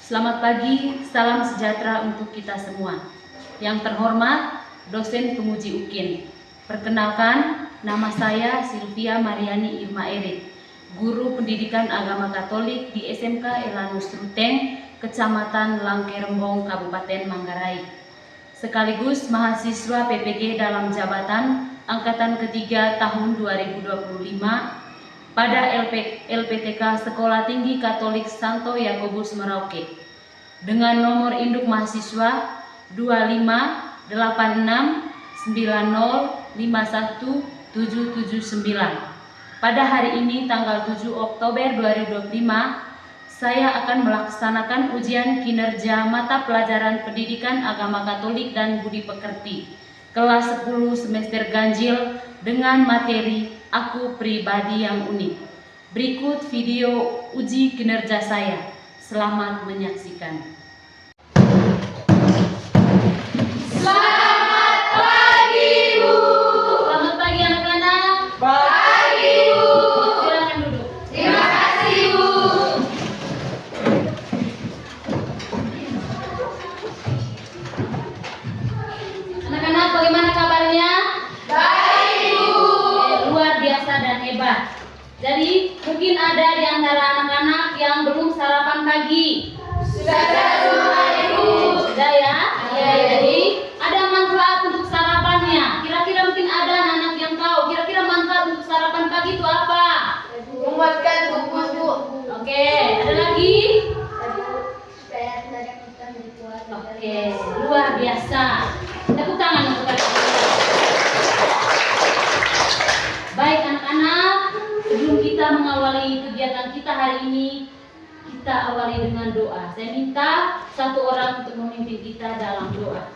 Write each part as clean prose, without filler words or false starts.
Selamat pagi, salam sejahtera untuk kita semua. Yang terhormat, dosen penguji UKIN. Perkenalkan, nama saya Sylvia Mariani Irma Erik, guru pendidikan agama Katolik di SMK Elanus Ruteng, Kecamatan Langkerembong, Kabupaten Manggarai. Sekaligus mahasiswa PPG dalam jabatan Angkatan ketiga tahun 2025 pada LPTK Sekolah Tinggi Katolik Santo Yakobus Merauke dengan nomor induk mahasiswa 25690517779. Pada hari ini tanggal 7 Oktober 2025 saya akan melaksanakan ujian kinerja mata pelajaran Pendidikan Agama Katolik dan Budi Pekerti kelas 10 semester ganjil dengan materi Aku Pribadi yang Unik. Berikut video uji kinerja saya. Selamat menyaksikan. Selamat pagi, Bu. Selamat pagi anak-anak. Pagi, Bu. Silakan duduk. Terima kasih, Bu. Anak-anak, bagaimana kabarnya? Baik, Bu. Luar biasa dan hebat. Jadi mungkin ada di antara anak-anak yang belum sarapan pagi. Sudah semua, Ibu. Sudah ya? Iya. Jadi ada manfaat untuk sarapannya. Kira-kira mungkin ada anak-anak yang tahu. Kira-kira manfaat untuk sarapan pagi itu apa? Menguatkan tubuh, Bu. Oke, ada lagi? Supaya tenaga kita lebih kuat. Oke, luar biasa. Tepuk tangan untuk kalian. Baik anak-anak, sebelum kita mengawali kegiatan kita hari ini, kita awali dengan doa. Saya minta satu orang untuk memimpin kita dalam doa.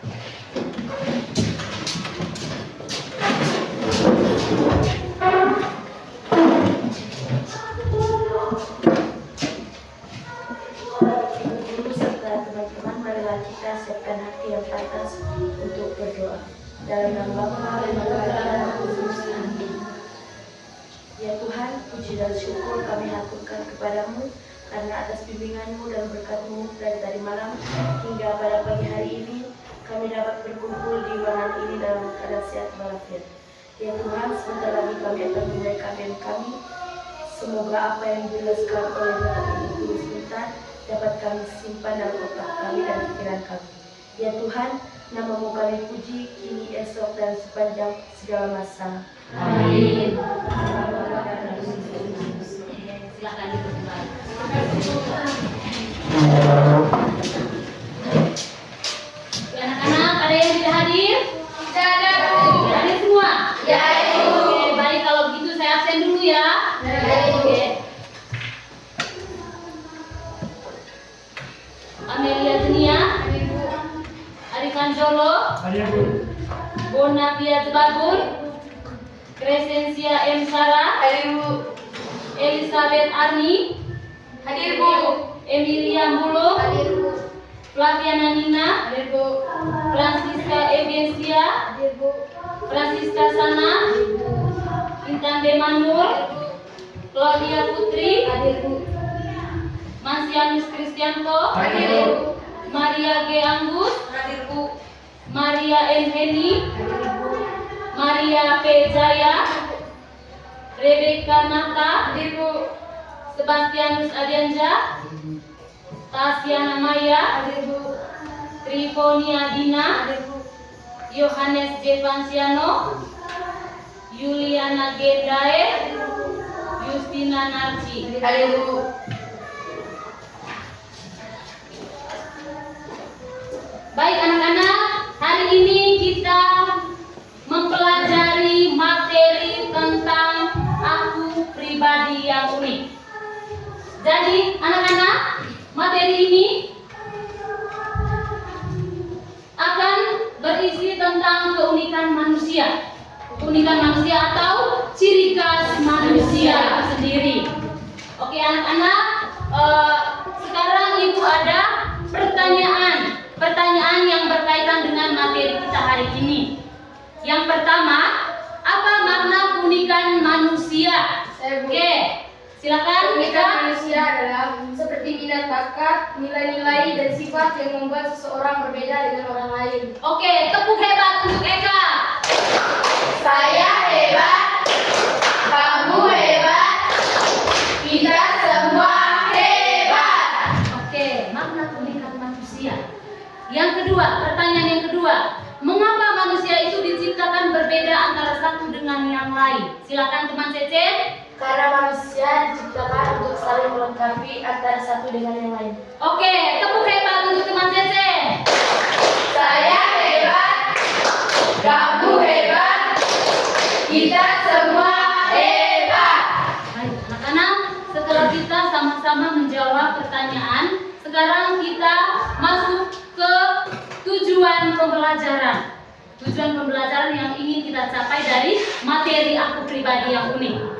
Guru serta teman-teman, marilah kita siapkan hati yang pantas untuk berdoa. Dalam nama Bapa dan Putra dan Roh Kudus. Amin. Ya Tuhan, puji dan syukur kami haturkan kepadamu karena atas bimbinganmu dan berkat-Mu dari tadi malam hingga pada pagi hari ini kami dapat berkumpul di ruangan ini dalam keadaan sehat walafiat. Ya Tuhan, sebentar lagi kami akan memulai KBM kami. Semoga apa yang dijelaskan oleh Bapak Ibu Guru sebentar dapat kami simpan dalam otak kami dan pikiran kami. Ya Tuhan, nama-Mu kami puji kini, esok, dan sepanjang segala masa. Amin. Silakan duduk kembali. Ya, anak-anak, ada yang tidak hadir? Tidak ada, Bu. Tidak hadir semua? Ya, Ibu. Oke, baik, kalau begitu saya absen dulu ya. Ya, Ibu. Oke. Amelia Zenia, Arikan Jolo, Bonavia Jebabun, Crescencia M. Sarah, Hadir, Bu. Elizabeth Arni, Hadir, Bu. Emilia Muluk, Hadir, Bu. Flaviana Nina, Hadir, Bu. Francisca Eviensia, Hadir, Bu. Francisca Sana, Intan Demanur, Claudia Putri, Hadir, Bu. Mansianus Kristianto, Hadir, Bu. Maria G. Anggus, Hadir, Bu. Maria N. Heni, Hadir, Bu. Maria P. Jaya, Rebecca Nata, Hadir, Bu. Sebastianus Adianja, Tasiana Maya, Hadir, Bu. Trifonia Dina, Hadir, Bu. Yohanes J. Vansiano, Yuliana G. Dae, Justina Narci. Hadir, Bu. Baik anak-anak, hari ini kita mempelajari materi tentang Aku Pribadi yang Unik. Jadi anak-anak, materi ini akan berisi tentang keunikan manusia. Keunikan manusia atau ciri khas manusia sendiri. Oke anak-anak, sekarang Ibu ada pertanyaan yang berkaitan dengan materi kita hari ini. Yang pertama, apa makna keunikan manusia? Saya, Bu. Oke, silakan Keunikan kita. manusia adalah seperti binatang bakat, nilai-nilai, dan sifat yang membuat seseorang berbeda dengan orang lain. Oke, tepuk hebat untuk Eka. Saya hebat, kamu hebat, kita semua hebat. Oke, makna pernikahan manusia. Yang kedua, pertanyaan yang kedua. Mengapa manusia itu diciptakan berbeda antara satu dengan yang lain? Silakan teman Cece. Karena manusia diciptakan untuk saling melengkapi antara satu dengan yang lain. Oke, tepuk hebat untuk teman Cece. Saya hebat, kamu hebat, kita semua hebat. Baik, anak-anak, setelah kita sama-sama menjawab pertanyaan, sekarang kita masuk ke tujuan pembelajaran. Tujuan pembelajaran yang ingin kita capai dari materi aku pribadi yang unik.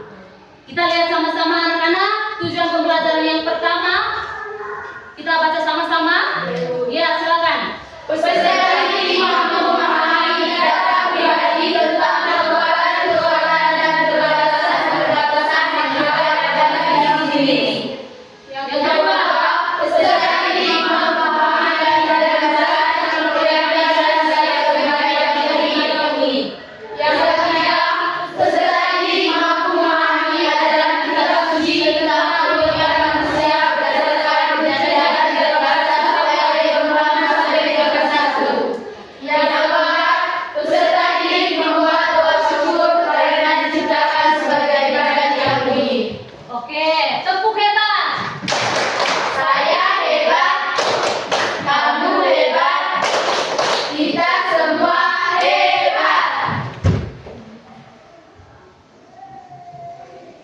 Kita lihat sama-sama anak-anak, tujuan pembelajaran yang pertama. Kita baca sama-sama. Ya, silakan. Peserta didik mampu memahami data pribadi tentang kekuatan dan keterbatasan yang ada pada diri sendiri. Yang kedua, peserta didik mampu memahami data kepribadian dan kepribadian diri. Yang ketiga, peserta didik mampu memahami ajaran kitab suci tentang kemuliaan manusia berdasarkan kejadian 13 sampai ayat 6 sampai 31. Yang keempat, peserta didik membuat doa syukur karena diciptakan sebagai badan yang unik. Oke, tepuk hebat. Saya hebat, kamu hebat, kita semua hebat.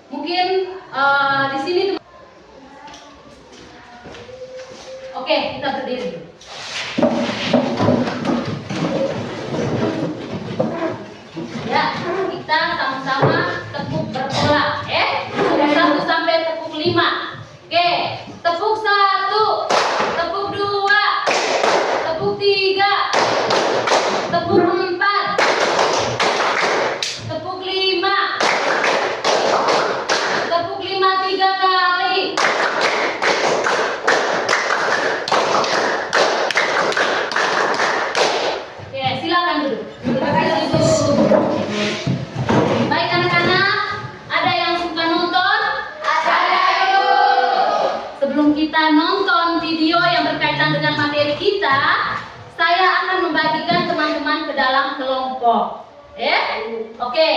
Mungkin di sini Oke, kita berdiri. Ya, kita sama-sama tepuk berpola, tepuk 1 sampai tepuk 5. Oke, tepuk 1, tepuk 2, tepuk 3, tepuk 4, tepuk 5. Tepuk 5 3 kali. Oke, silakan duduk. Terima kasih, Bu. Baik anak-anak, ada yang suka nonton? Ada Ibu. Sebelum kita nonton video yang berkaitan dengan materi kita, saya akan membagikan teman-teman ke dalam kelompok. Oke.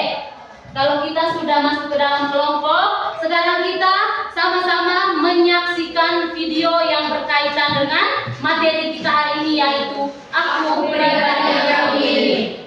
Kalau kita sudah masuk ke dalam kelompok, sekarang kita sama-sama menyaksikan video yang berkaitan dengan materi kita hari ini, yaitu aku pribadi yang ini.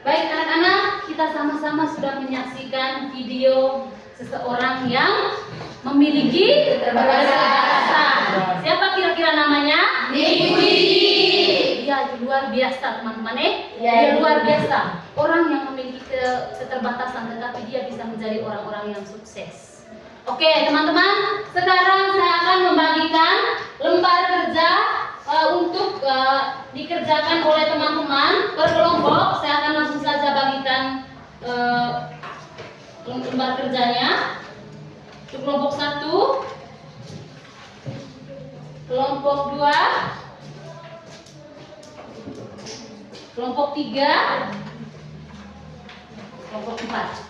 Baik anak-anak, kita sama-sama sudah menyaksikan video seseorang yang memiliki keterbatasan. Siapa kira-kira namanya? Dia luar biasa teman-teman Dia luar biasa. Orang yang memiliki keterbatasan tetapi dia bisa menjadi orang-orang yang sukses. Oke teman-teman, sekarang saya akan membagikan lembar kerja untuk dikerjakan oleh teman-teman per kelompok. Saya akan langsung saja bagikan lembar kerjanya. Untuk kelompok 1, kelompok 2, kelompok 3, kelompok 4.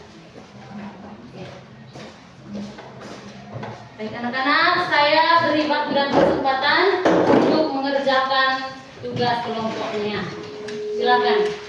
Baik anak-anak, saya beri waktu dan kesempatan untuk mengerjakan tugas kelompoknya. Silakan.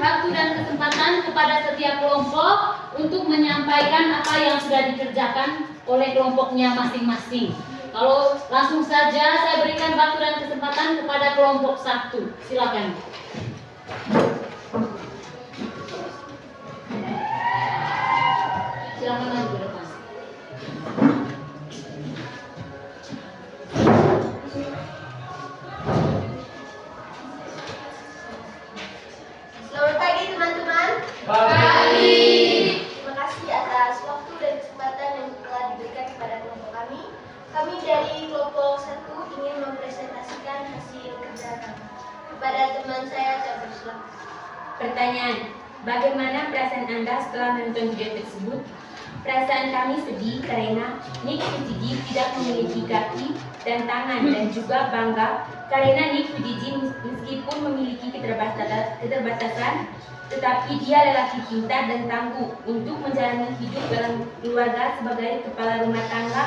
waktu dan kesempatan kepada setiap kelompok untuk menyampaikan apa yang sudah dikerjakan oleh kelompoknya masing-masing. Kalau langsung saja saya berikan waktu dan kesempatan kepada kelompok 1. Silakan. Silakan maju ke depan. Selamat pagi teman-teman. Pagi. Terima kasih atas waktu dan kesempatan yang telah diberikan kepada kelompok kami. Kami dari kelompok 1 ingin mempresentasikan hasil kerja kami. Kepada teman saya, saya bersilakan. Pertanyaan, bagaimana perasaan Anda setelah menonton video tersebut? Perasaan kami sedih karena Nick Fujiji tidak memiliki kaki dan tangan, dan juga bangga karena Nick Fujiji meskipun memiliki keterbatasan, tetapi dia lelaki pintar dan tangguh untuk menjalani hidup dalam keluarga sebagai kepala rumah tangga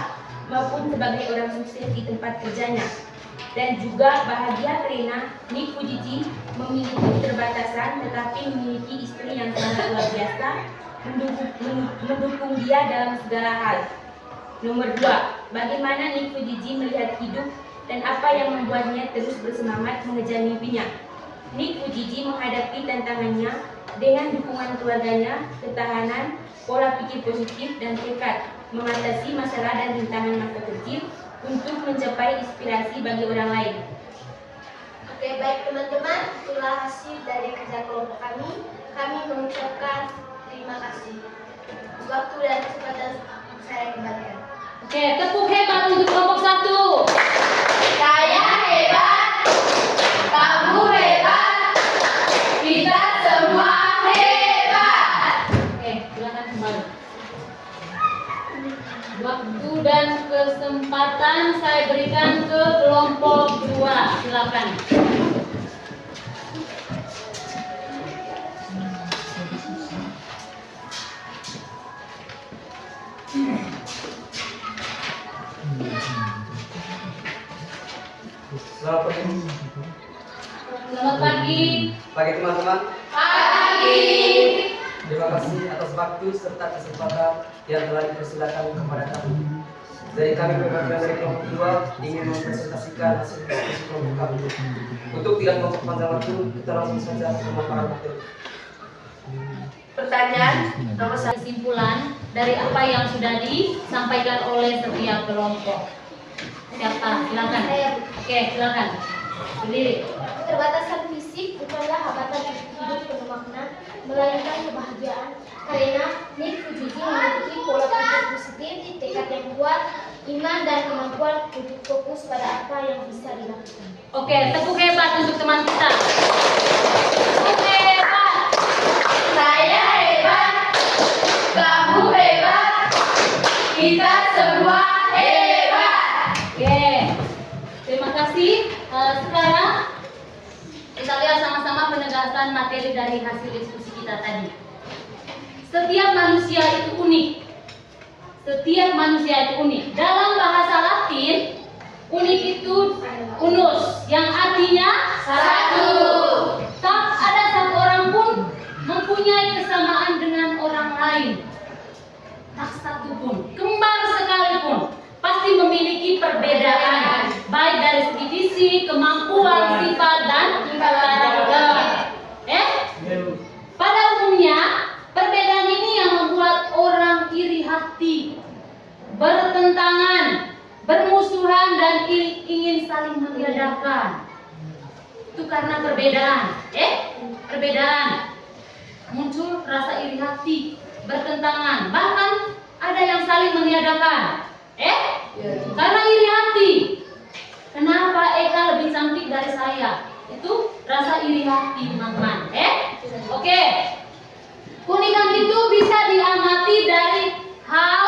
maupun sebagai orang sukses di tempat kerjanya. Dan juga bahagia karena Nick Fujiji memiliki keterbatasan tetapi memiliki istri yang sangat luar biasa mendukung dia dalam segala hal. Nomor 2, bagaimana Nick Fujiji melihat hidup dan apa yang membuatnya terus bersemangat mengejar mimpinya. Nick Fujiji menghadapi tantangannya dengan dukungan keluarganya, ketahanan, pola pikir positif, dan tekad mengatasi masalah dan rintangan masa kecil untuk mencapai inspirasi bagi orang lain. Oke, baik teman-teman, itulah hasil dari kerja kelompok kami. Kami mengucapkan terima kasih. Waktu dan kesempatan saya kembalikan. Oke, tepuk hebat untuk kelompok 1. Saya hebat, kamu hebat, kita semua hebat. Oke, silakan kembali. Waktu dan kesempatan saya berikan ke kelompok 2. Silakan. Selamat pagi. Selamat pagi. Pagi teman-teman. Pagi. Terima kasih atas waktu serta kesempatan yang telah dipersilakan kepada kami. Dari kami perwakilan dari kelompok 2 ingin mempresentasikan hasil diskusi kelompok kami. Untuk tidak memperpanjang waktu, kita langsung saja ke pemaparan materi. Pertanyaan nomor 1. Kesimpulan dari apa yang sudah disampaikan oleh setiap kelompok. Siapa? Silakan. Oke, silakan. Berdiri. Keterbatasan fisik bukanlah hambatan hidup penuh makna, melainkan kebahagiaan. Karena Nick Fujiji memiliki pola pikir positif, tekad yang kuat, iman dan kemampuan untuk fokus pada apa yang bisa dilakukan. Oke, tepuk hebat untuk teman kita. Tepuk hebat. Saya hebat, kamu hebat, kita semua hebat. Oke, terima kasih. Sekarang kita lihat sama-sama penegasan materi dari hasil diskusi kita tadi. Setiap manusia itu unik. Setiap manusia itu unik. Dalam bahasa Latin, unik itu unus, yang artinya Satu. tak ada satu orang pun mempunyai kesamaan dengan orang lain. Tak satu pun, kembar sekalipun, pasti memiliki perbedaan, baik dari segi fisik, kemampuan, sifat, dan karakter. Pada umumnya, perbedaan ini yang membuat orang iri hati, bertentangan, bermusuhan, dan ingin saling meniadakan. Itu karena perbedaan. Perbedaan. Muncul rasa iri hati, bertentangan, bahkan ada yang saling meniadakan. Karena iri hati. Kenapa Eka lebih cantik dari saya? Itu rasa iri hati, teman-teman. Oke. Keunikan itu bisa diamati dari hal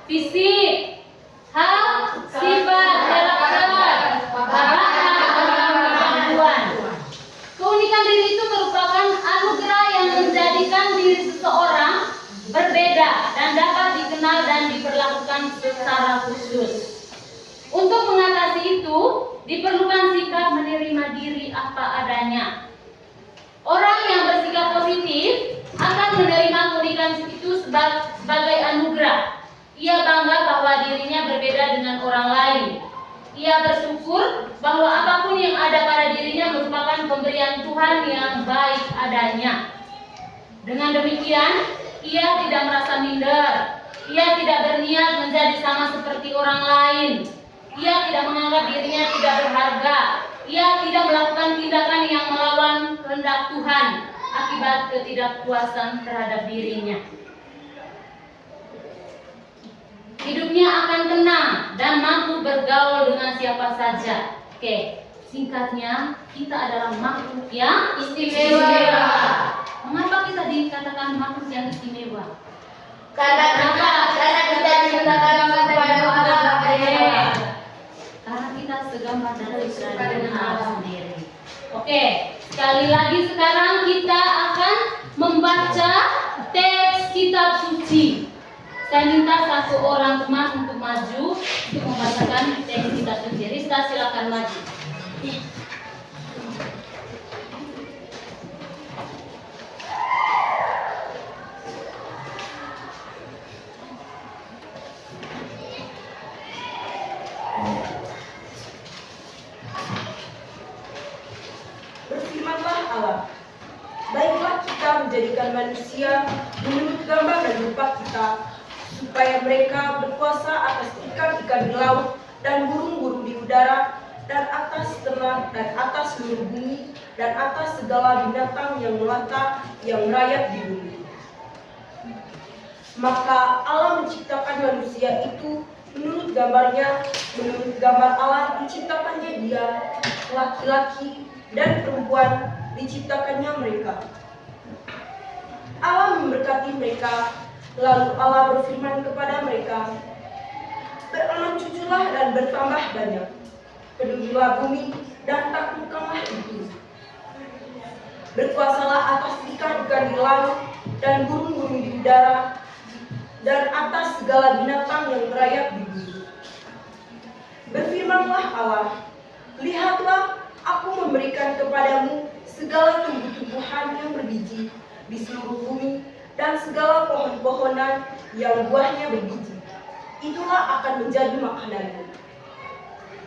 fisik, hal sifat, karakter, bakat, kemampuan. Keunikan diri itu merupakan anugerah yang menjadikan diri seseorang berbeda dan dapat dikenal dan diperlakukan secara khusus. Untuk mengatasi itu, diperlukan sikap menerima diri apa adanya. Orang yang bersikap positif Ia bangga bahwa dirinya berbeda dengan orang lain. Ia bersyukur bahwa apapun yang ada pada dirinya merupakan pemberian Tuhan yang baik adanya. Dengan demikian, ia tidak merasa minder. Ia tidak berniat menjadi sama seperti orang lain. Ia tidak menganggap dirinya tidak berharga. Ia tidak melakukan tindakan yang melawan kehendak Tuhan akibat ketidakpuasan terhadap dirinya. Hidupnya akan tenang dan mampu bergaul dengan siapa saja. Oke, singkatnya, kita adalah makhluk yang istimewa. Mengapa kita dikatakan makhluk yang istimewa? Karena kita diciptakan kepada Allah. Karena kita segambar dan serupa Allah sendiri. Oke, sekali lagi sekarang kita akan membaca teks kitab suci. Saya minta satu orang teman untuk maju untuk membacakan teks kitab suci. Rizka, silakan maju. Berfirmanlah Allah, baiklah kita menjadikan manusia menurut gambar dan rupa kita, supaya mereka berkuasa atas ikan-ikan di laut dan burung-burung di udara, dan atas ternak dan atas seluruh bumi, dan atas segala binatang yang melata yang merayap di bumi. Maka Allah menciptakan manusia itu menurut gambarnya, menurut gambar Allah diciptakannya dia, laki-laki dan perempuan diciptakannya mereka. Allah memberkati mereka, lalu Allah berfirman kepada mereka, beranak cuculah dan bertambah banyak, penuhilah bumi dan taklukkanlah itu. Berkuasalah atas ikan-ikan di laut dan burung-burung di udara, dan atas segala binatang yang merayap di bumi. Berfirmanlah Allah, lihatlah, aku memberikan kepadamu segala tumbuh-tumbuhan yang berbiji di seluruh bumi dan segala pohon-pohonan yang buahnya berbiji. Itulah akan menjadi makananmu.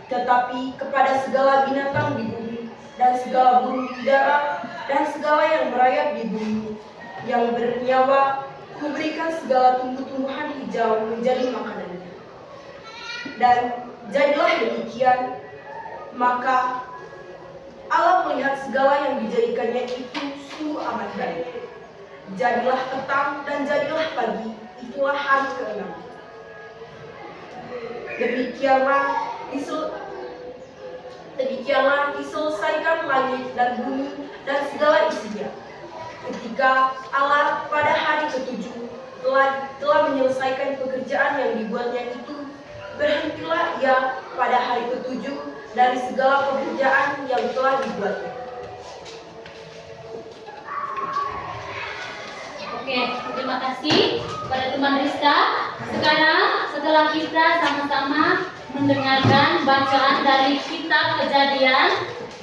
Tetapi kepada segala binatang di bumi dan segala burung di udara dan segala yang merayap di bumi yang bernyawa, kuberikan segala tumbuh-tumbuhan hijau menjadi makanannya. Dan jadilah demikian, maka Allah melihat segala yang dijadikannya itu sungguh amat baik. Jadilah petang dan jadilah pagi, itulah hari ke-6. Demikianlah diselesaikan langit dan bumi dan segala isinya. Ketika Allah pada hari ke-7 telah menyelesaikan pekerjaan yang dibuatnya itu, berhentilah ia pada hari ke-7 dari segala pekerjaan yang telah dibuatnya. Oke, terima kasih kepada teman Rizka. Sekarang setelah kita sama-sama mendengarkan bacaan dari kitab Kejadian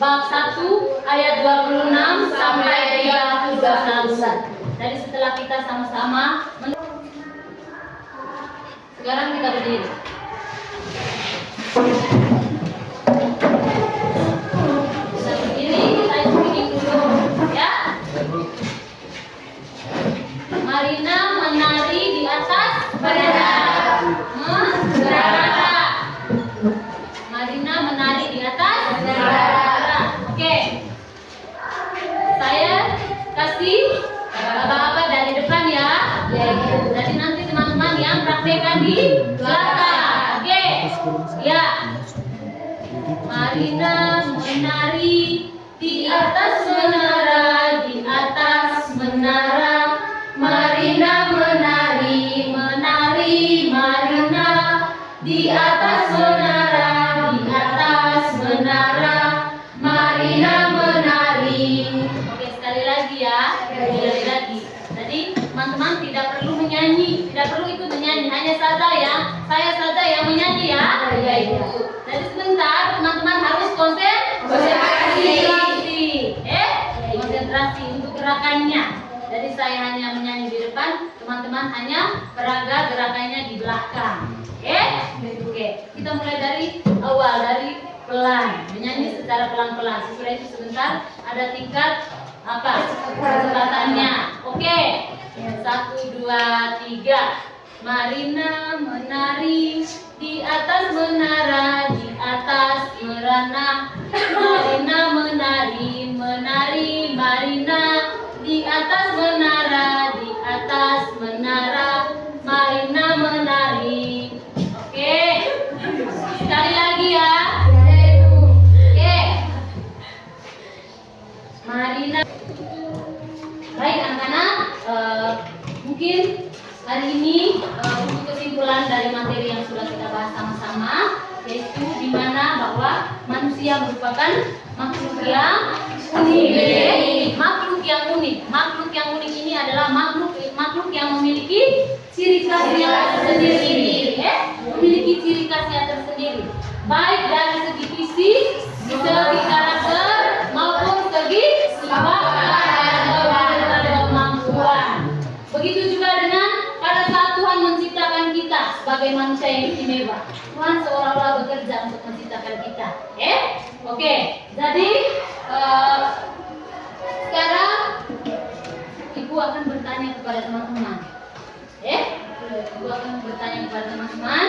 bab 1 ayat 26 sampai 31. Jadi setelah kita sama-sama sekarang kita berdiri. Kita berdiri, kita ikuti dulu ya. Marina menari di atas bendera. Marina menari di atas bendera. Oke. Saya kasih bapak-bapak dari depan ya. Jadi nanti teman-teman yang praktekkan di belakang. Oke. Ya. Marina menari di atas menara, di atas menara. Marina menari, menari, Marina di atas menara, di atas menara. Marina menari. Oke, sekali lagi ya. Sekali lagi. Jadi teman-teman tidak perlu menyanyi, tidak perlu ikut menyanyi, hanya saja ya, saya saja yang menyanyi ya. Jadi sebentar teman-teman harus konsentrasi, konsentrasi untuk gerakannya. Jadi saya hanya menyanyi di depan, teman-teman hanya peraga gerakannya di belakang. Oke. Kita mulai dari awal, dari pelan, menyanyi secara pelan-pelan. Sesudah itu sebentar ada tingkat kecepatannya. Oke. 1, 2, 3. Marina menari di atas menara, di atas merana. Marina menari, menari Marina di atas menara, di atas menara. Marina menari. Oke. Sekali lagi ya. Oke. Marina. Baik anak-anak, mungkin hari ini untuk kesimpulan dari materi yang sudah kita bahas sama-sama, yaitu di mana bahwa manusia merupakan makhluk yang unik. Makhluk yang unik ini adalah makhluk yang memiliki ciri khas yang tersendiri. Memiliki ciri khas yang tersendiri, baik dari segi fisik, segi karakter, maupun segi sifat dan kemampuan. Begitu juga dengan pada saat Tuhan menciptakan kita sebagai manusia yang istimewa. Tuhan seolah-olah bekerja untuk menciptakan kita. Oke. Jadi sekarang Ibu akan bertanya kepada teman-teman. Ibu akan bertanya kepada teman-teman,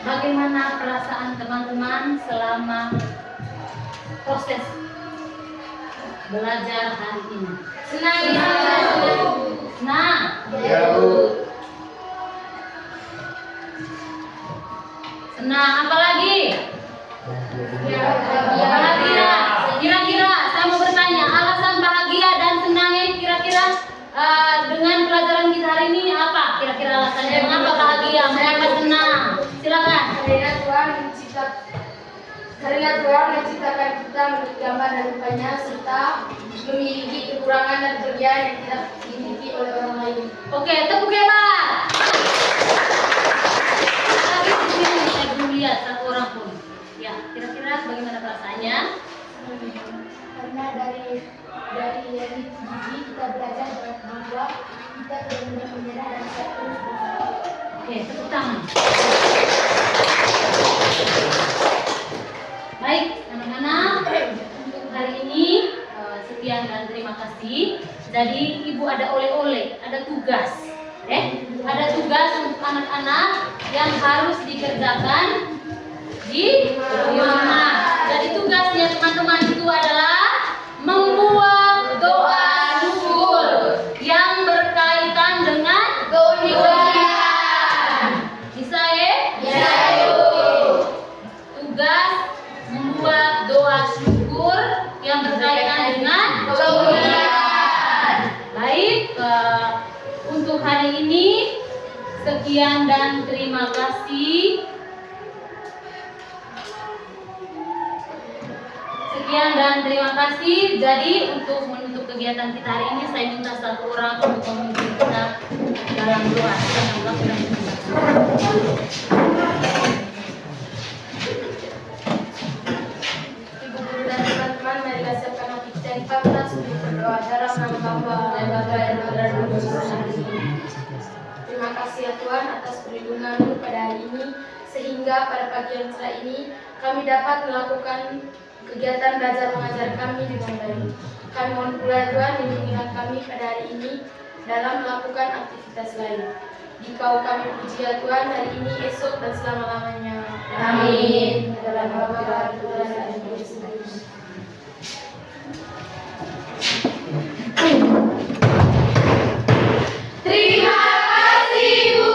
bagaimana perasaan teman-teman selama proses belajar hari ini? Senang. Senang, apalagi? Bahagia. Kira-kira saya mau bertanya, alasan bahagia dan senangnya kira-kira dengan pelajaran kita hari ini apa? Kira-kira alasannya mengapa bahagia, mengapa senang? Silakan. Karena Tuhan menciptakan kita menurut gambar dan rupanya serta memiliki kekurangan dan kelebihan yang tidak dimiliki oleh orang lain. Oke, tepuk hebat. Lagi di sini saya belum lihat satu orang pun. Ya, kira-kira bagaimana perasaannya? Karena dari gigi kita belajar bahwa kita tidak mudah menyerah dan terus berusaha. Oke, tepuk tangan. Baik, anak-anak, untuk hari ini sekian dan terima kasih. Jadi Ibu ada oleh-oleh, ada tugas. Ada tugas untuk anak-anak yang harus dikerjakan di rumah. Jadi tugasnya teman-teman itu adalah membuat doa syukur yang berkaitan dengan keunikan. Bisa ya? Ya. Tugas membuat doa syukur yang berkaitan dengan keunikan. Baik, untuk hari ini sekian dan terima kasih. Sekian dan terima kasih. Jadi untuk menutup kegiatan kita hari ini, saya minta satu orang untuk memimpin kita dalam doa. Ibu guru dan teman-teman, mari kita siapkan hati kita yang pantas untuk berdoa dalam nama Bapa dan Bapa dan Putra dan Roh Kudus. Terima kasih ya Tuhan atas perlindungan-Mu pada hari ini, sehingga pada pagi yang cerah ini kami dapat melakukan kegiatan belajar mengajar kami dengan baik. Kami mohon pula Tuhan lindungilah kami pada hari ini dalam melakukan aktivitas lain. Dikau kami puji ya Tuhan hari ini, esok dan selama-lamanya. Amin. Dalam nama Bapa dan Putra dan Roh Kudus. Terima kasih, Bu.